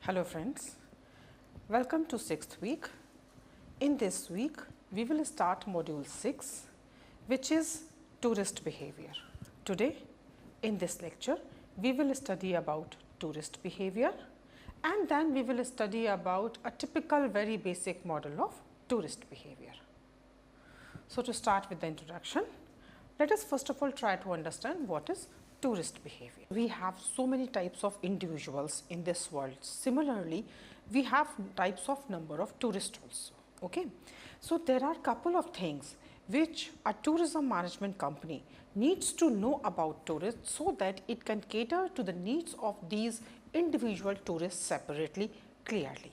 Hello friends, welcome to 6th week. In this week, we will start module 6, which is tourist behavior. Today, in this lecture, we will study about tourist behavior and then we will study about a typical very basic model of tourist behavior. So, to start with the introduction, let us first of all try to understand what is tourist behavior. We have so many types of individuals in this world. Similarly, we have types of number of tourists also. Okay? So, there are couple of things which a tourism management company needs to know about tourists so that it can cater to the needs of these individual tourists separately, clearly.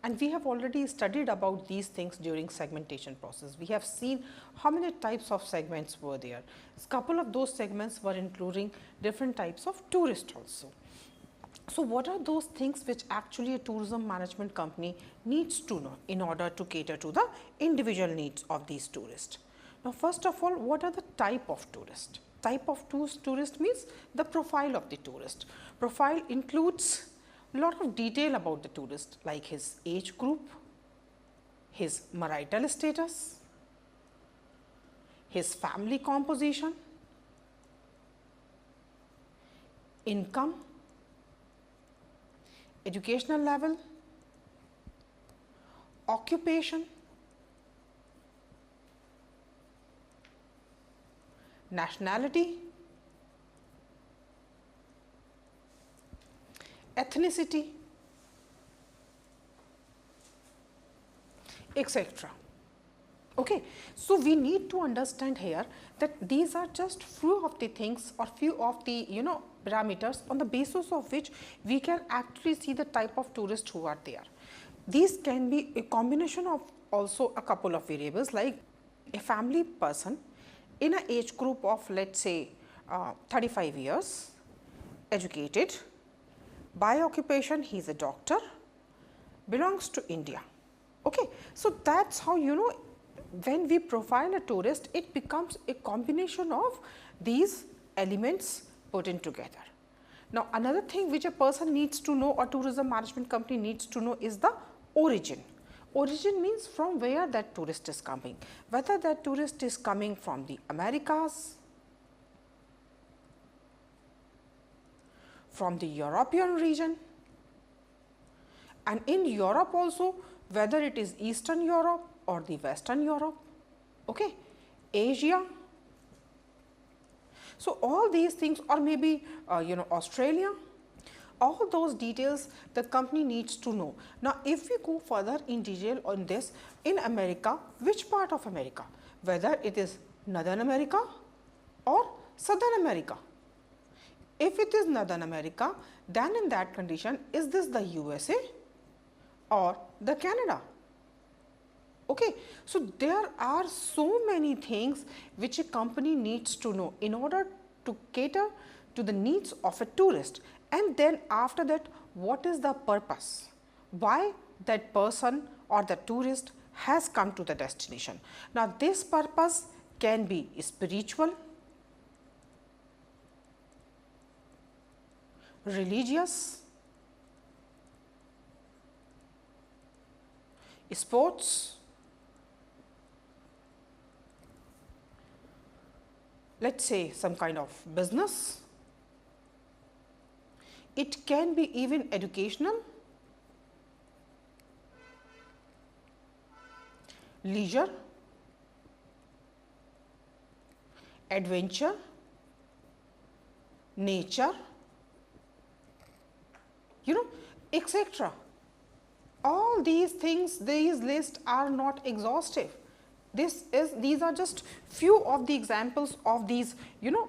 And we have already studied about these things during segmentation process. We have seen how many types of segments were there. A couple of those segments were including different types of tourists also. So, what are those things which actually a tourism management company needs to know in order to cater to the individual needs of these tourists? Now, first of all, what are the type of tourist? Type of tourist means the profile of the tourist. Profile includes lot of detail about the tourist, like his age group, his marital status, his family composition, income, educational level, occupation, nationality, ethnicity, etc. Okay. So, we need to understand here that these are just few of the things or few of the parameters on the basis of which we can actually see the type of tourists who are there. These can be a combination of also a couple of variables, like a family person in an age group of, let us say 35 years, educated, by occupation he is a doctor, belongs to India. Okay. So, that is how when we profile a tourist, it becomes a combination of these elements put in together. Now, another thing which a person needs to know or tourism management company needs to know is the origin. Origin means from where that tourist is coming, whether that tourist is coming from the Americas, from the European region, and in Europe also whether it is Eastern Europe or the Western Europe, okay, Asia. So, all these things, or maybe Australia, all those details the company needs to know. Now, if we go further in detail on this, in America, which part of America, whether it is Northern America or Southern America. If it is Northern America, then in that condition, is this the USA or the Canada? Okay. So, there are so many things which a company needs to know in order to cater to the needs of a tourist, and then after that what is the purpose, why that person or the tourist has come to the destination. Now, this purpose can be spiritual, religious, sports, let us say some kind of business. It can be even educational, leisure, adventure, nature, etc. All these things, these lists are not exhaustive. These are just few of the examples of these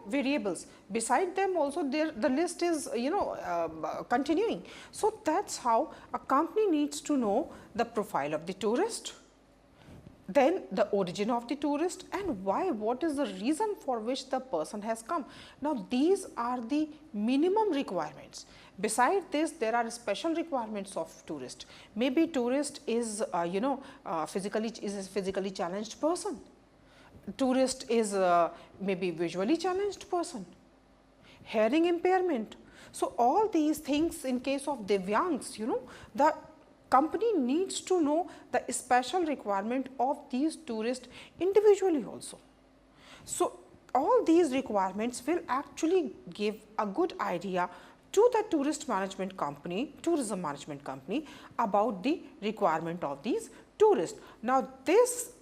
variables. Beside them also the list is continuing. So, that is how a company needs to know the profile of the tourist, then the origin of the tourist, and why, what is the reason for which the person has come. Now, these are the minimum requirements. Beside this, there are special requirements of tourist. Maybe tourist is a physically challenged person. Tourist is maybe visually challenged person, hearing impairment. So, all these things in case of Divyangs, the company needs to know the special requirement of these tourists individually also. So, all these requirements will actually give a good idea to the tourism management company about the requirement of these tourists. Now, this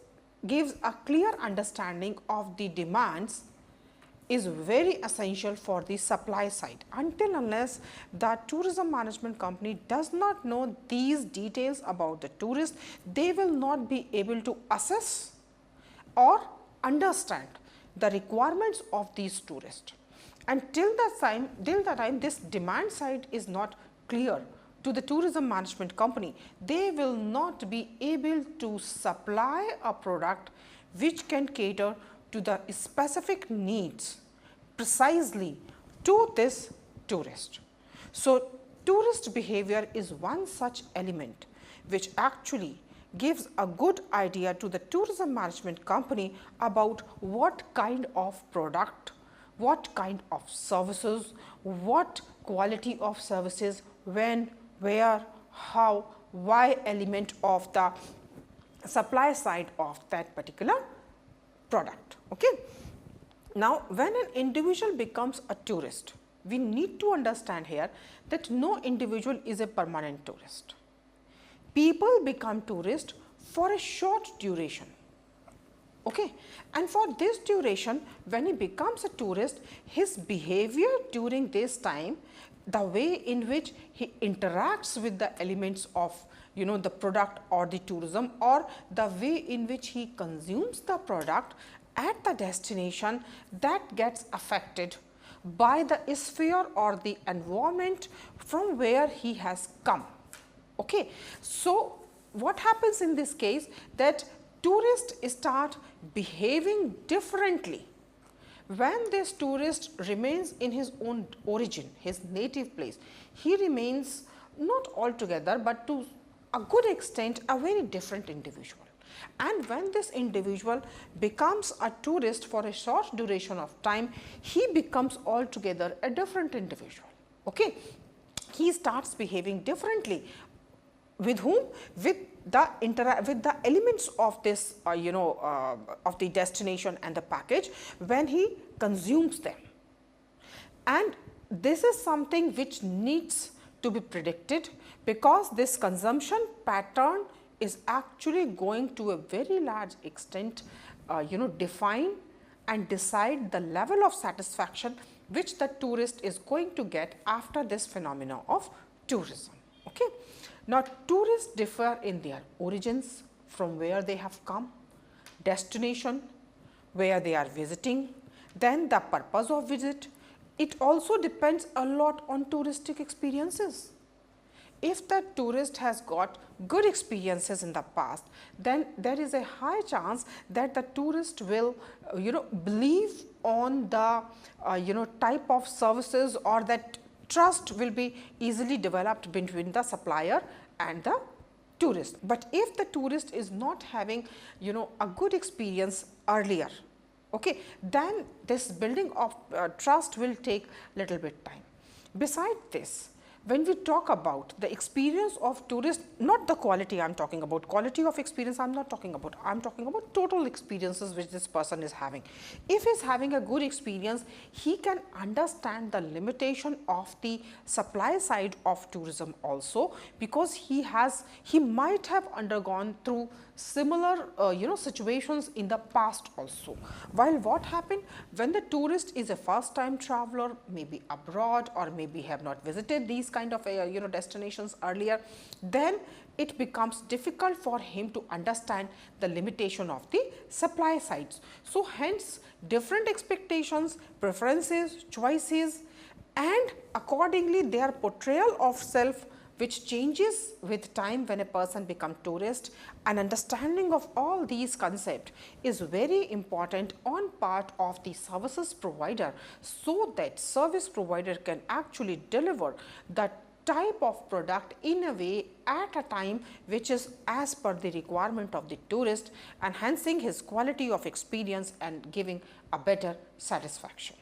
gives a clear understanding of the demands is very essential for the supply side. Until unless the tourism management company does not know these details about the tourist, they will not be able to assess or understand the requirements of these tourists. And till the time this demand side is not clear to the tourism management company, they will not be able to supply a product which can cater to the specific needs precisely to this tourist. So, tourist behavior is one such element which actually gives a good idea to the tourism management company about what kind of product, what kind of services, what quality of services, when, where, how, why element of the supply side of that particular product. Okay. Now, when an individual becomes a tourist, we need to understand here that no individual is a permanent tourist. People become tourists for a short duration. Okay. And for this duration, when he becomes a tourist, his behavior during this time, the way in which he interacts with the elements of the product or the tourism, or the way in which he consumes the product at the destination, that gets affected by the sphere or the environment from where he has come. Okay. So, what happens in this case, that tourists start behaving differently when this tourist remains in his own origin, his native place. He remains not altogether, but to a good extent a very different individual. And when this individual becomes a tourist for a short duration of time, he becomes altogether a different individual. Okay. He starts behaving differently. With whom? With the elements of this of the destination and the package when he consumes them. And this is something which needs to be predicted, because this consumption pattern is actually going to a very large extent define and decide the level of satisfaction which the tourist is going to get after this phenomena of tourism. Okay. Now, tourists differ in their origins, from where they have come, destination, where they are visiting, then the purpose of visit. It also depends a lot on touristic experiences. If the tourist has got good experiences in the past, then there is a high chance that the tourist will believe on the type of services, or that trust will be easily developed between the supplier and the tourist. But if the tourist is not having a good experience earlier, okay, then this building of trust will take little bit time. Besides this, when we talk about the experience of tourist, not the quality I am talking about, quality of experience I am not talking about, I am talking about total experiences which this person is having. If he is having a good experience, he can understand the limitation of the supply side of tourism also, because he might have undergone through similar situations in the past also. While what happened when the tourist is a first time traveler, maybe abroad, or maybe have not visited these kind of destinations earlier, then it becomes difficult for him to understand the limitation of the supply sides. So, hence different expectations, preferences, choices, and accordingly their portrayal of self, which changes with time when a person becomes tourist. An understanding of all these concepts is very important on part of the services provider, so that service provider can actually deliver the type of product in a way at a time which is as per the requirement of the tourist, enhancing his quality of experience and giving a better satisfaction.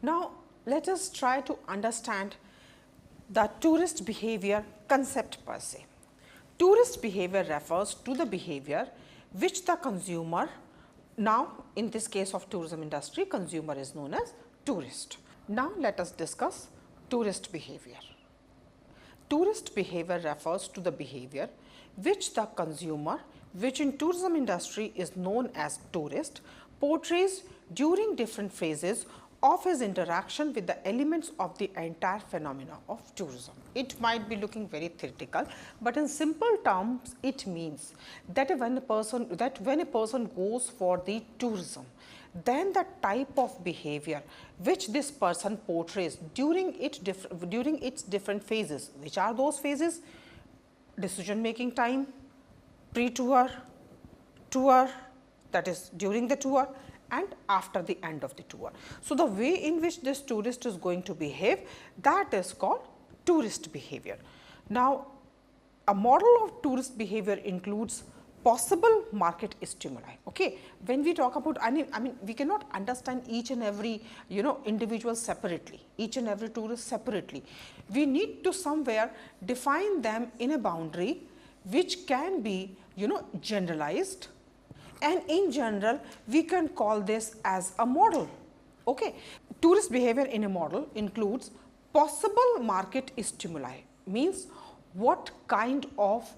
Now, let us try to understand the tourist behavior concept per se. Tourist behavior refers to the behavior which the consumer, now in this case of tourism industry, consumer is known as tourist. Now let us discuss tourist behavior. Tourist behavior refers to the behavior which the consumer, which in tourism industry is known as tourist, portrays during different phases of his interaction with the elements of the entire phenomena of tourism. It might be looking very theoretical, but in simple terms it means that when a person goes for the tourism, then the type of behavior which this person portrays during its different phases. Which are those phases? Decision making time, pre-tour, tour, that is during the tour, and after the end of the tour. So, the way in which this tourist is going to behave, that is called tourist behavior. Now, a model of tourist behavior includes possible market stimuli. Okay, when we talk about, I mean we cannot understand each and every individual separately, each and every tourist separately. We need to somewhere define them in a boundary which can be generalized, and in general we can call this as a model. Okay. Tourist behavior in a model includes possible market stimuli, means what kind of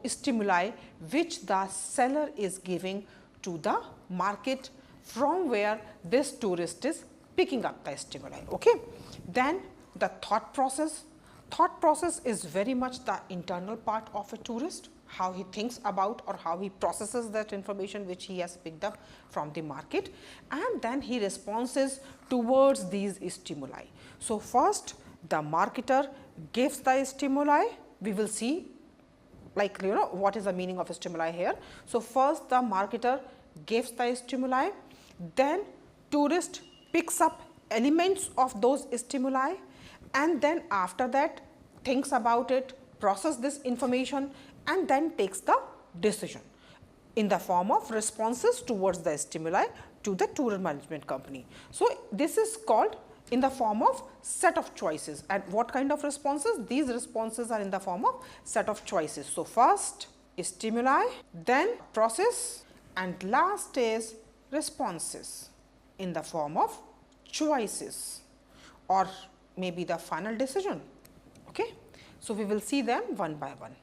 stimuli which the seller is giving to the market from where this tourist is picking up the stimuli. Okay. Then the thought process. Thought process is very much the internal part of a tourist, how he thinks about or how he processes that information which he has picked up from the market, and then he responds towards these stimuli. So, first the marketer gives the stimuli. We will see what is the meaning of a stimuli here. So, first the marketer gives the stimuli, then tourist picks up elements of those stimuli, and then after that thinks about it, process this information, and then takes the decision in the form of responses towards the stimuli to the tour management company. So, this is called in the form of set of choices. And what kind of responses? These responses are in the form of set of choices. So, first stimuli, then process, and last is responses in the form of choices or maybe the final decision. Okay. So, we will see them one by one.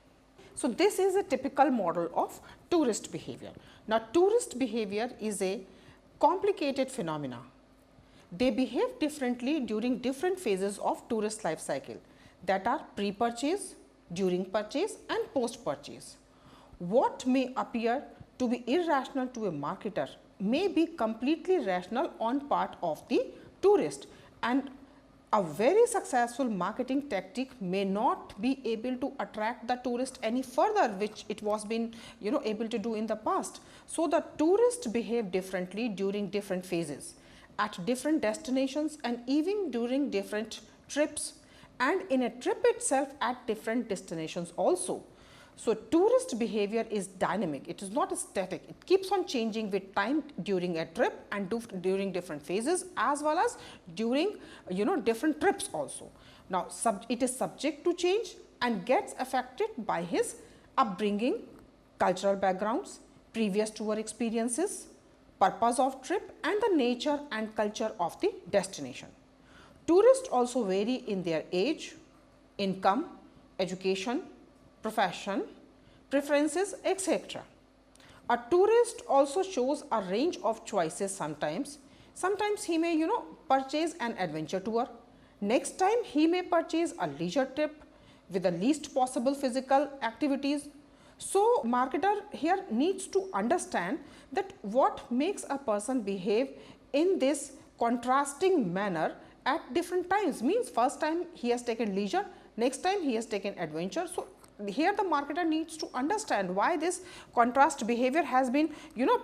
So, this is a typical model of tourist behavior. Now, tourist behavior is a complicated phenomena. They behave differently during different phases of tourist life cycle, that are pre-purchase, during purchase and post-purchase. What may appear to be irrational to a marketer may be completely rational on part of the tourist, and a very successful marketing tactic may not be able to attract the tourist any further, which it was been able to do in the past. So, the tourists behave differently during different phases, at different destinations, and even during different trips, and in a trip itself at different destinations also. So, tourist behavior is dynamic, it is not static, it keeps on changing with time during a trip and during different phases, as well as during different trips also. Now, it is subject to change and gets affected by his upbringing, cultural backgrounds, previous tour experiences, purpose of trip, and the nature and culture of the destination. Tourists also vary in their age, income, education, profession, preferences, etc. A tourist also shows a range of choices sometimes. Sometimes he may purchase an adventure tour. Next time he may purchase a leisure trip with the least possible physical activities. So, marketer here needs to understand that what makes a person behave in this contrasting manner at different times, means first time he has taken leisure, next time he has taken adventure. So, here the marketer needs to understand why this contrast behavior has been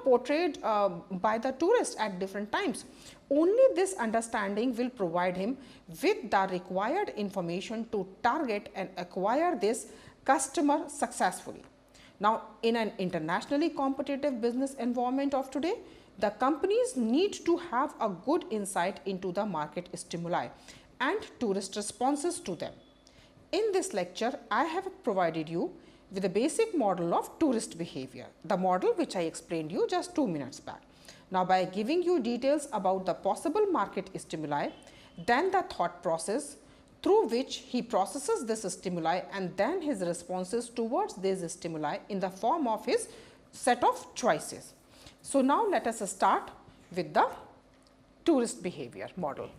portrayed by the tourist at different times. Only this understanding will provide him with the required information to target and acquire this customer successfully. Now, in an internationally competitive business environment of today, the companies need to have a good insight into the market stimuli and tourist responses to them. In this lecture, I have provided you with a basic model of tourist behavior, the model which I explained you just 2 minutes back. Now, by giving you details about the possible market stimuli, then the thought process through which he processes this stimuli and then his responses towards these stimuli in the form of his set of choices. So, now let us start with the tourist behavior model.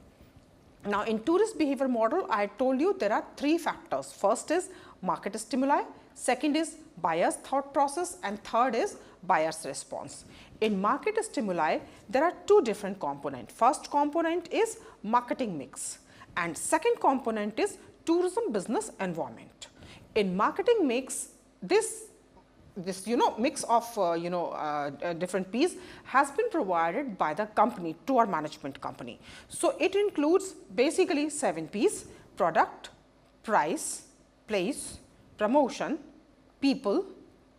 Now, in tourist behavior model, I told you there are 3 factors. First is market stimuli, second is buyer's thought process, and third is buyer's response. In market stimuli, there are 2 different components. First component is marketing mix and second component is tourism business environment. In marketing mix, this mix of different P's has been provided by the company, tour management company. So, it includes basically 7 P's: product, price, place, promotion, people,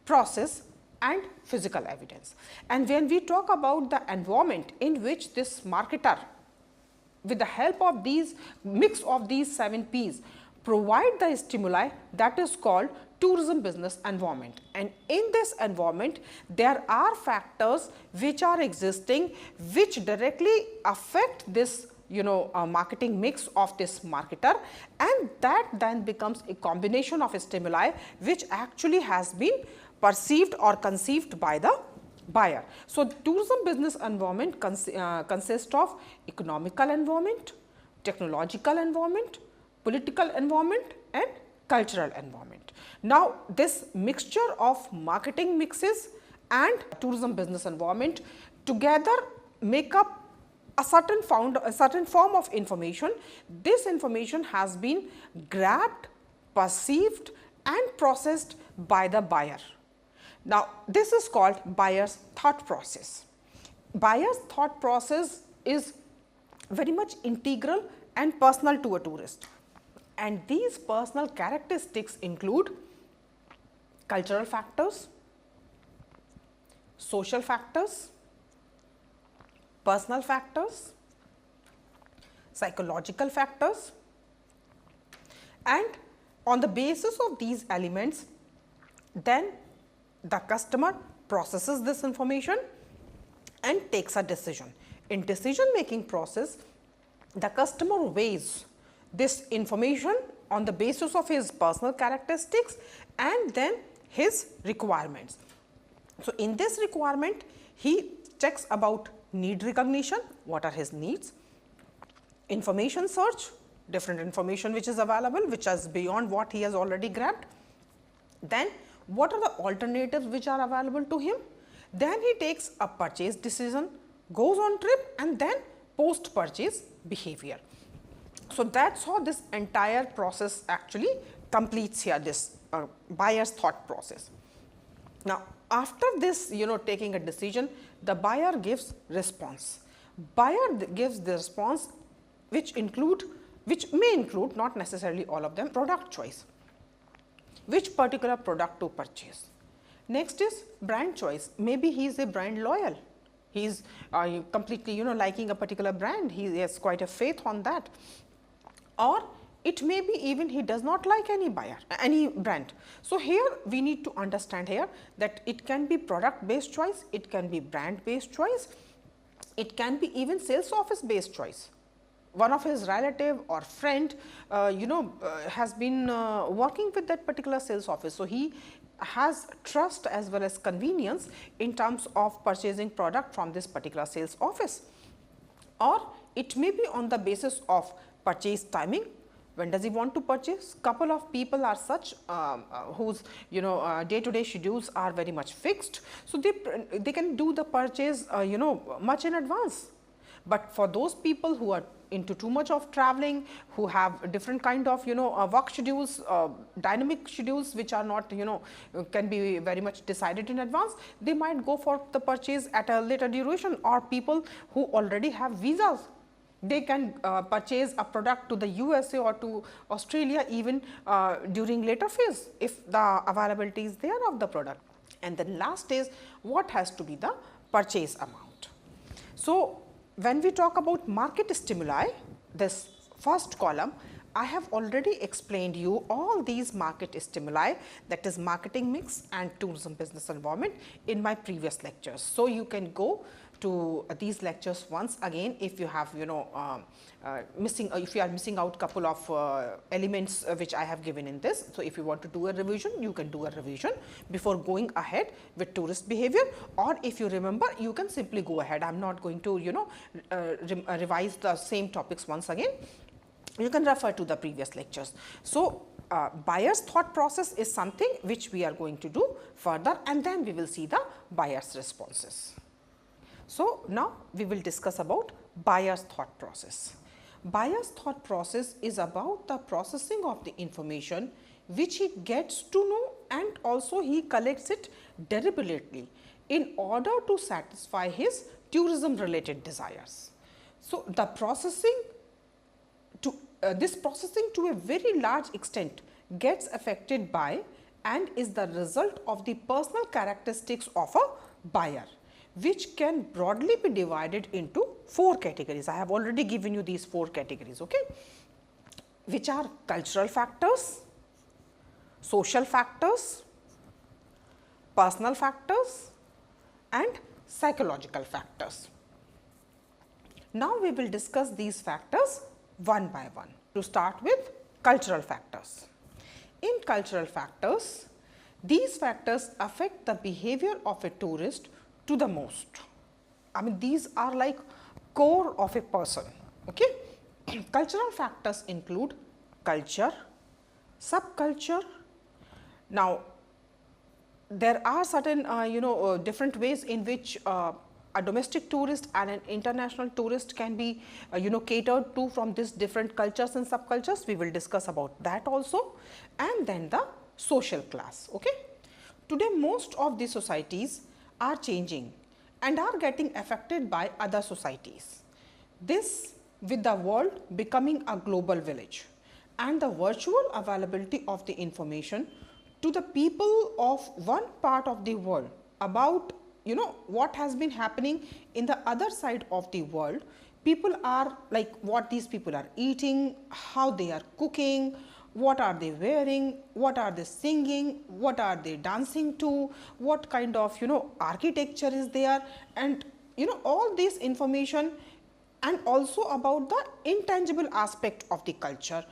process and physical evidence. And when we talk about the environment in which this marketer, with the help of these mix of these 7 P's, provide the stimuli, that is called tourism business environment. And in this environment, there are factors which are existing which directly affect this marketing mix of this marketer, and that then becomes a combination of stimuli which actually has been perceived or conceived by the buyer. So, tourism business environment consists of economical environment, technological environment, political environment and cultural environment. Now, this mixture of marketing mixes and tourism business environment together make up a certain form of information. This information has been grabbed, perceived and processed by the buyer. Now, this is called buyer's thought process. Buyer's thought process is very much integral and personal to a tourist, and these personal characteristics include cultural factors, social factors, personal factors, psychological factors, and on the basis of these elements, then the customer processes this information and takes a decision. In decision making process, the customer weighs this information on the basis of his personal characteristics and then his requirements. So, in this requirement, he checks about need recognition, what are his needs, information search, different information which is available, which is beyond what he has already grabbed. Then what are the alternatives which are available to him? Then he takes a purchase decision, goes on trip and then post purchase behavior. So, that is how this entire process actually completes here, this buyer's thought process. Now, after this taking a decision, the buyer gives response. Buyer gives the response which may include, not necessarily all of them, product choice. Which particular product to purchase. Next is brand choice. Maybe he is a brand loyal. He is completely liking a particular brand. He has quite a faith on that. Or it may be even he does not like any brand. So, here we need to understand here that it can be product based choice, it can be brand based choice, it can be even sales office based choice. One of his relative or friend has been working with that particular sales office. So, he has trust as well as convenience in terms of purchasing product from this particular sales office, or it may be on the basis of purchase timing. When does he want to purchase? Couple of people are such whose day to day schedules are very much fixed. So, they can do the purchase much in advance. But for those people who are into too much of traveling, who have different kind of work schedules, dynamic schedules which are not can be very much decided in advance, they might go for the purchase at a later duration, or people who already have visas, they can purchase a product to the USA or to Australia even during later phase if the availability is there of the product. And then last is what has to be the purchase amount. So, when we talk about market stimuli, this first column, I have already explained you all these market stimuli, that is marketing mix and tourism business environment in my previous lectures. So, you can go to these lectures once again if you have if you are missing out couple of elements which I have given in this. So, if you want to do a revision, you can do a revision before going ahead with tourist behavior, or if you remember, you can simply go ahead. I am not going to revise the same topics once again. You can refer to the previous lectures. So, buyer's thought process is something which we are going to do further, and then we will see the buyer's responses. So, now we will discuss about buyer's thought process. Buyer's thought process is about the processing of the information which he gets to know, and also he collects it deliberately in order to satisfy his tourism related desires. So, the processing to this processing to a very large extent gets affected by and is the result of the personal characteristics of a buyer, which can broadly be divided into 4 categories. I have already given you these 4 categories, okay, which are cultural factors, social factors, personal factors and psychological factors. Now, we will discuss these factors one by one. To start with cultural factors. In cultural factors, these factors affect the behavior of a tourist to the most. I mean, these are like core of a person. Okay? Cultural factors include culture, subculture. Now, there are certain different ways in which a domestic tourist and an international tourist can be catered to from these different cultures and subcultures. We will discuss about that also, and then the social class. Okay? Today, most of the societies are changing and are getting affected by other societies. This with the world becoming a global village and the virtual availability of the information to the people of one part of the world about what has been happening in the other side of the world. People are like what these people are eating, how they are cooking, what are they wearing, what are they singing, what are they dancing to, what kind of architecture is there, and all this information, and also about the intangible aspect of the culture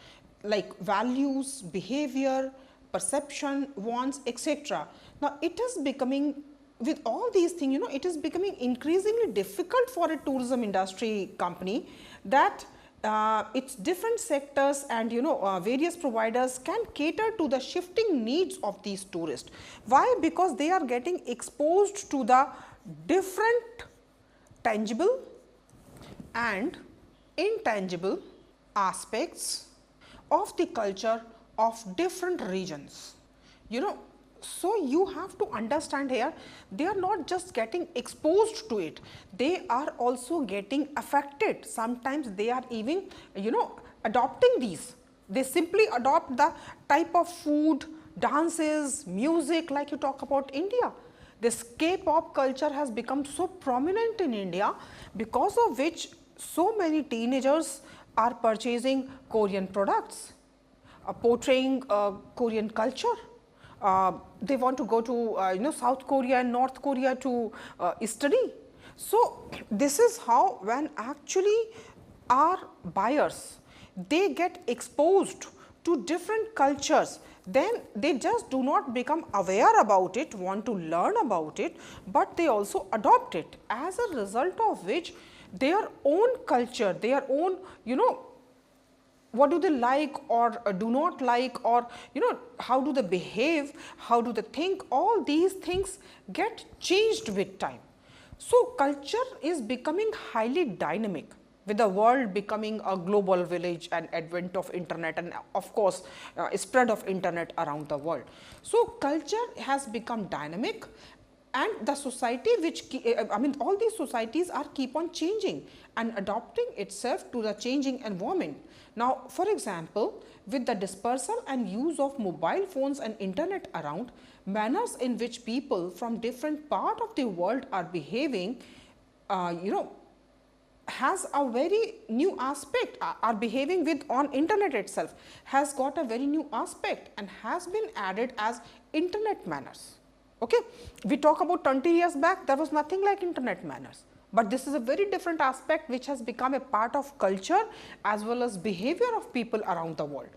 like values, behavior, perception, wants, etc. Now, it is becoming, with all these things, it is becoming increasingly difficult for a tourism industry company that its different sectors and various providers can cater to the shifting needs of these tourists. Why? Because they are getting exposed to the different tangible and intangible aspects of the culture of different regions. So, you have to understand here, they are not just getting exposed to it, they are also getting affected. Sometimes they are even adopting these. They simply adopt the type of food, dances, music, like you talk about India. This K-pop culture has become so prominent in India, because of which so many teenagers are purchasing Korean products, portraying Korean culture. They want to go to South Korea and North Korea to study. So, this is how, when actually our buyers, they get exposed to different cultures, then they just do not become aware about it, want to learn about it, but they also adopt it, as a result of which their own culture, their own what do they like or do not like, or how do they behave, how do they think, all these things get changed with time. So, culture is becoming highly dynamic with the world becoming a global village and advent of internet, and of course, spread of internet around the world. So, culture has become dynamic, and the society which all these societies are keep on changing and adopting itself to the changing environment. Now, for example, with the dispersal and use of mobile phones and internet around, manners in which people from different part of the world are behaving has a very new aspect. Our behaving with on internet itself has got a very new aspect and has been added as internet manners. Okay, we talk about 20 years back, there was nothing like internet manners, but this is a very different aspect which has become a part of culture as well as behavior of people around the world.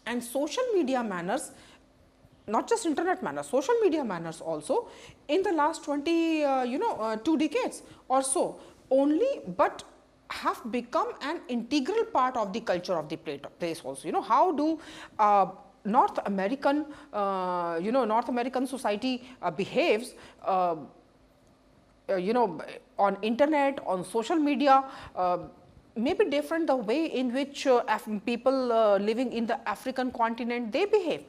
And social media manners, not just internet manners, social media manners also in the last 2 decades or so only, but have become an integral part of the culture of the place also. You know, how do North American, North American society behaves, on internet, on social media, may be different the way in which people living in the African continent they behave,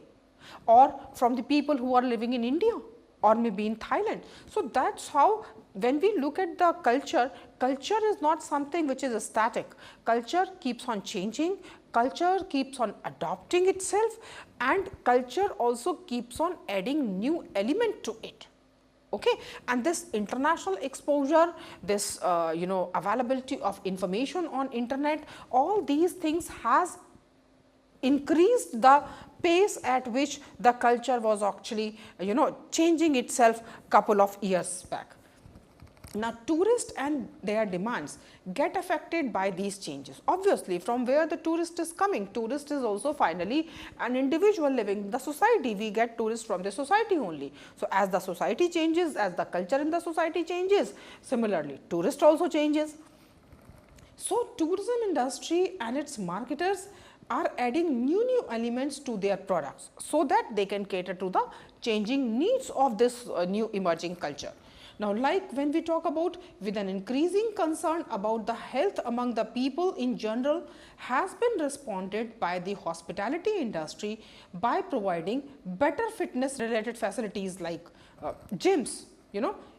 or from the people who are living in India or maybe in Thailand. So, that is how when we look at the culture, culture is not something which is static. Culture keeps on changing, culture keeps on adopting itself, and culture also keeps on adding new element to it. Okay. And this international exposure, this availability of information on internet, all these things has increased the pace at which the culture was actually changing itself couple of years back. Now, tourists and their demands get affected by these changes. Obviously, from where the tourist is coming, tourist is also finally an individual living in the society. We get tourists from the society only. So, as the society changes, as the culture in the society changes, similarly tourist also changes. So, tourism industry and its marketers are adding new elements to their products, so that they can cater to the changing needs of this new emerging culture. Now, like when we talk about with an increasing concern about the health among the people in general has been responded by the hospitality industry by providing better fitness related facilities like gyms,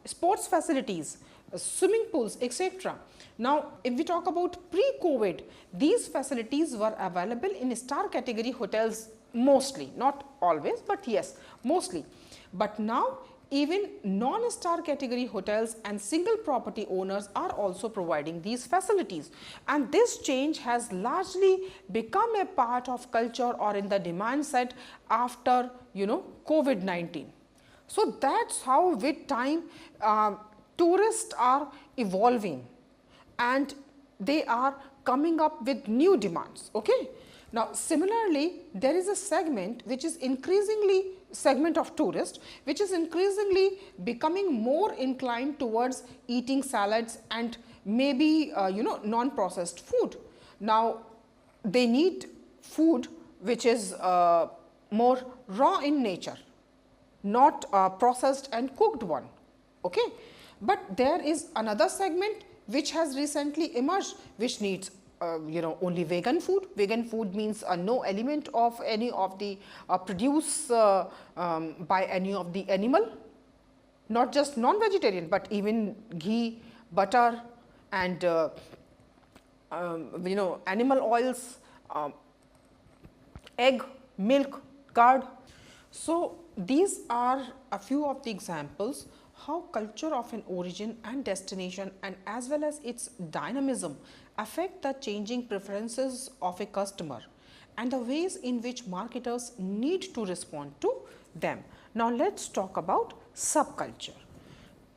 sports facilities, swimming pools, etc. Now, if we talk about pre-COVID, these facilities were available in star category hotels mostly, not always, but yes, mostly. But now, even non-star category hotels and single property owners are also providing these facilities, and this change has largely become a part of culture or in the demand set after COVID-19. So, that is how with time tourists are evolving and they are coming up with new demands. Okay. Now, similarly, there is a segment which is increasingly segment of tourists which is increasingly becoming more inclined towards eating salads and maybe non-processed food. Now, they need food which is more raw in nature, not processed and cooked one. Okay. But there is another segment which has recently emerged which needs only vegan food. Vegan food means no element of any of the produce by any of the animal, not just non-vegetarian, but even ghee, butter and animal oils, egg, milk, curd. So, these are a few of the examples how culture of an origin and destination and as well as its dynamism affect the changing preferences of a customer and the ways in which marketers need to respond to them. Now, let us talk about subculture.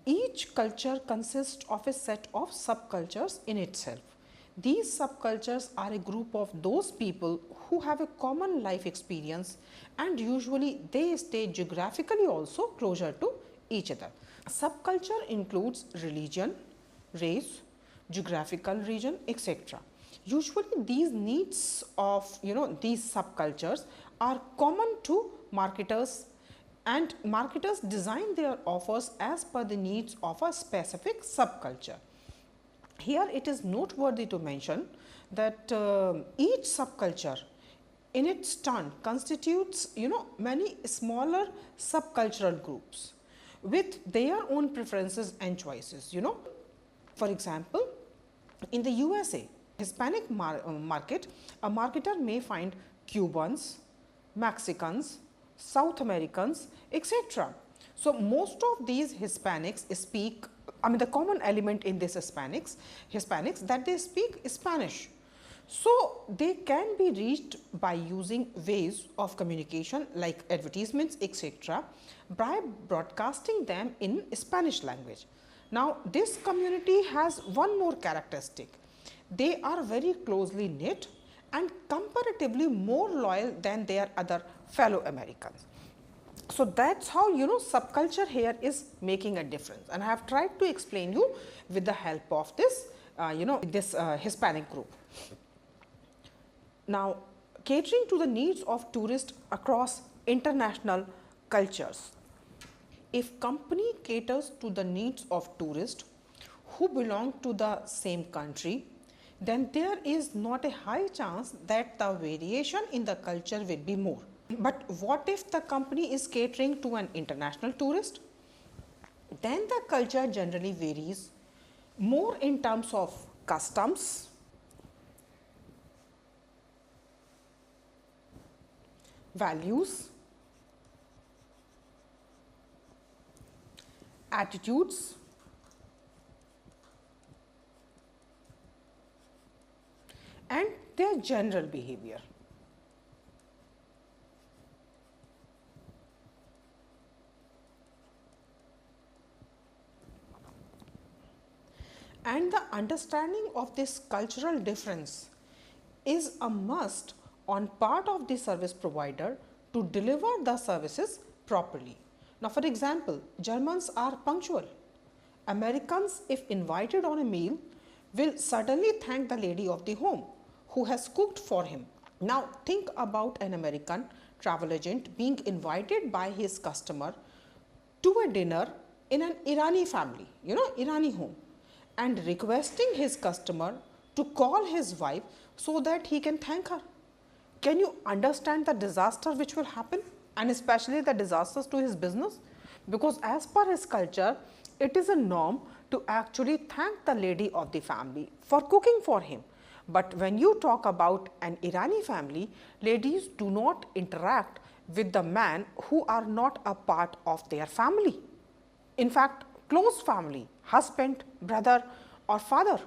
Each culture consists of a set of subcultures in itself. These subcultures are a group of those people who have a common life experience and usually they stay geographically also closer to each other. Subculture includes religion, race, geographical region, etc. Usually these needs of these subcultures are common to marketers and marketers design their offers as per the needs of a specific subculture. Here it is noteworthy to mention that each subculture in its turn constitutes many smaller subcultural groups with their own preferences and choices. For example, in the USA Hispanic market, a marketer may find Cubans, Mexicans, South Americans, etc. So, most of these Hispanics speak the common element in this Hispanics that they speak Spanish. So, they can be reached by using ways of communication like advertisements etc., by broadcasting them in Spanish language. Now, this community has one more characteristic. They are very closely knit and comparatively more loyal than their other fellow Americans. So, that is how subculture here is making a difference, and I have tried to explain you with the help of this Hispanic group. Now, catering to the needs of tourists across international cultures. If company caters to the needs of tourists who belong to the same country, then there is not a high chance that the variation in the culture will be more. But what if the company is catering to an international tourist? Then the culture generally varies more in terms of customs, values, attitudes, and their general behavior. And the understanding of this cultural difference is a must on part of the service provider to deliver the services properly. Now, for example, Germans are punctual. Americans, if invited on a meal, will certainly thank the lady of the home who has cooked for him. Now, think about an American travel agent being invited by his customer to a dinner in an Irani family, Irani home, and requesting his customer to call his wife so that he can thank her. Can you understand the disaster which will happen, and especially the disasters to his business? Because as per his culture, it is a norm to actually thank the lady of the family for cooking for him. But when you talk about an Irani family, ladies do not interact with the man who are not a part of their family. In fact, close family, husband, brother or father.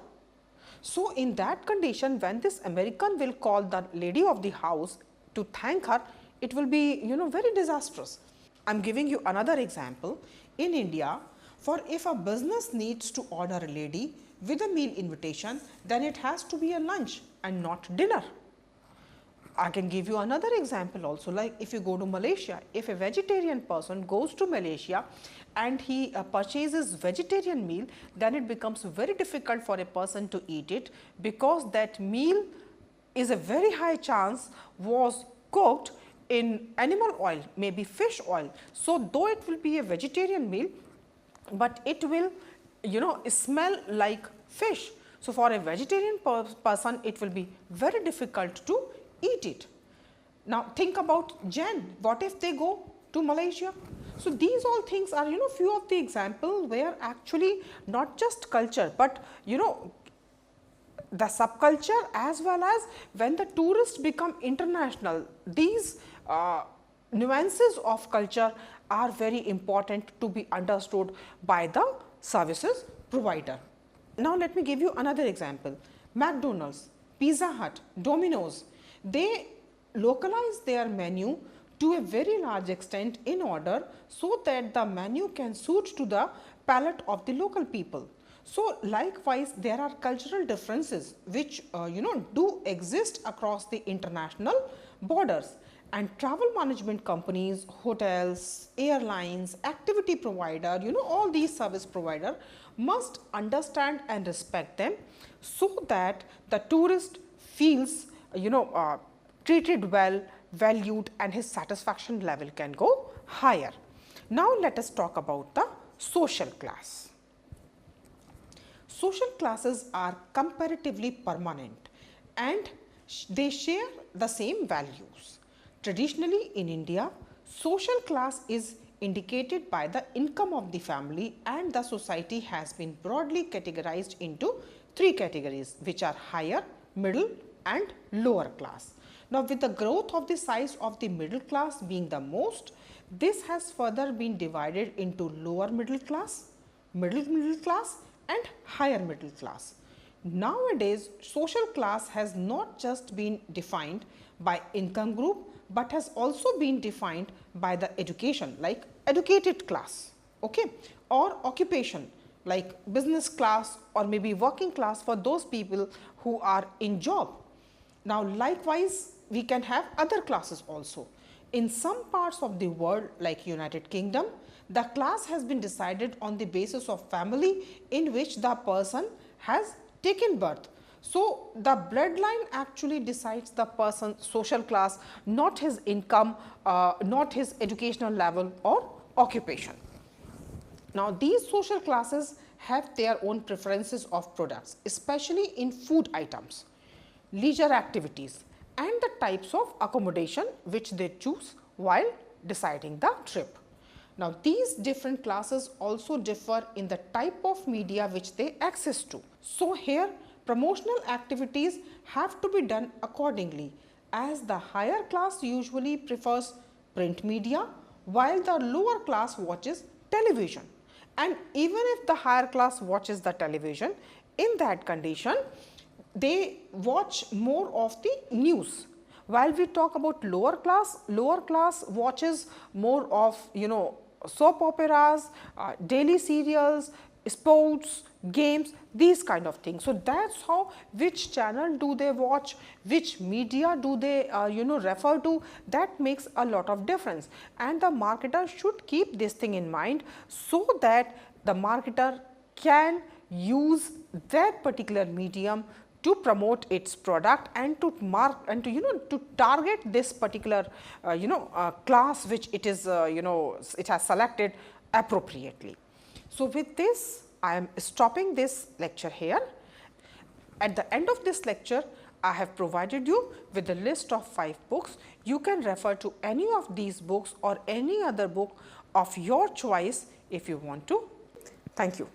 So, in that condition, when this American will call the lady of the house to thank her, it will be very disastrous. I am giving you another example. In India, for if a business needs to order a lady with a meal invitation, then it has to be a lunch and not dinner. I can give you another example also, like if you go to Malaysia, if a vegetarian person goes to Malaysia and he purchases vegetarian meal, then it becomes very difficult for a person to eat it, because that meal is a very high chance was cooked in animal oil, maybe fish oil. So, though it will be a vegetarian meal, but it will smell like fish. So, for a vegetarian person, it will be very difficult to eat it. Now, think about Jain. What if they go to Malaysia? So, these all things are few of the examples where actually not just culture, but the subculture, as well as when the tourists become international, these nuances of culture are very important to be understood by the services provider. Now, let me give you another example. McDonald's, Pizza Hut, Domino's, they localize their menu to a very large extent in order so that the menu can suit to the palate of the local people. So, likewise, there are cultural differences which do exist across the international borders, and travel management companies, hotels, airlines, activity provider, all these service provider must understand and respect them, so that the tourist feels treated well, valued, and his satisfaction level can go higher. Now, let us talk about the social class. Social classes are comparatively permanent and they share the same values. Traditionally in India, social class is indicated by the income of the family, and the society has been broadly categorized into three categories, which are higher, middle and lower class. Now, with the growth of the size of the middle class being the most, this has further been divided into lower middle class, middle class and higher middle class. Nowadays, social class has not just been defined by income group, but has also been defined by the education, like educated class, okay, or occupation like business class or maybe working class for those people who are in job. Now, likewise, we can have other classes also. In some parts of the world like United Kingdom, the class has been decided on the basis of family in which the person has taken birth. So, the bloodline actually decides the person's social class, not his income, not his educational level or occupation. Now, these social classes have their own preferences of products, especially in food items, leisure activities and the types of accommodation which they choose while deciding the trip. Now, these different classes also differ in the type of media which they access to. So, here promotional activities have to be done accordingly, as the higher class usually prefers print media while the lower class watches television. And even if the higher class watches the television, in that condition they watch more of the news. While we talk about lower class watches more of soap operas, daily serials, sports, games, these kind of things. So, that is how which channel do they watch, which media do they refer to, that makes a lot of difference, and the marketer should keep this thing in mind, so that the marketer can use that particular medium to promote its product and to to target this particular class which it is it has selected appropriately. So, with this I am stopping this lecture here. At the end of this lecture, I have provided you with a list of 5 books. You can refer to any of these books or any other book of your choice if you want to. Thank you.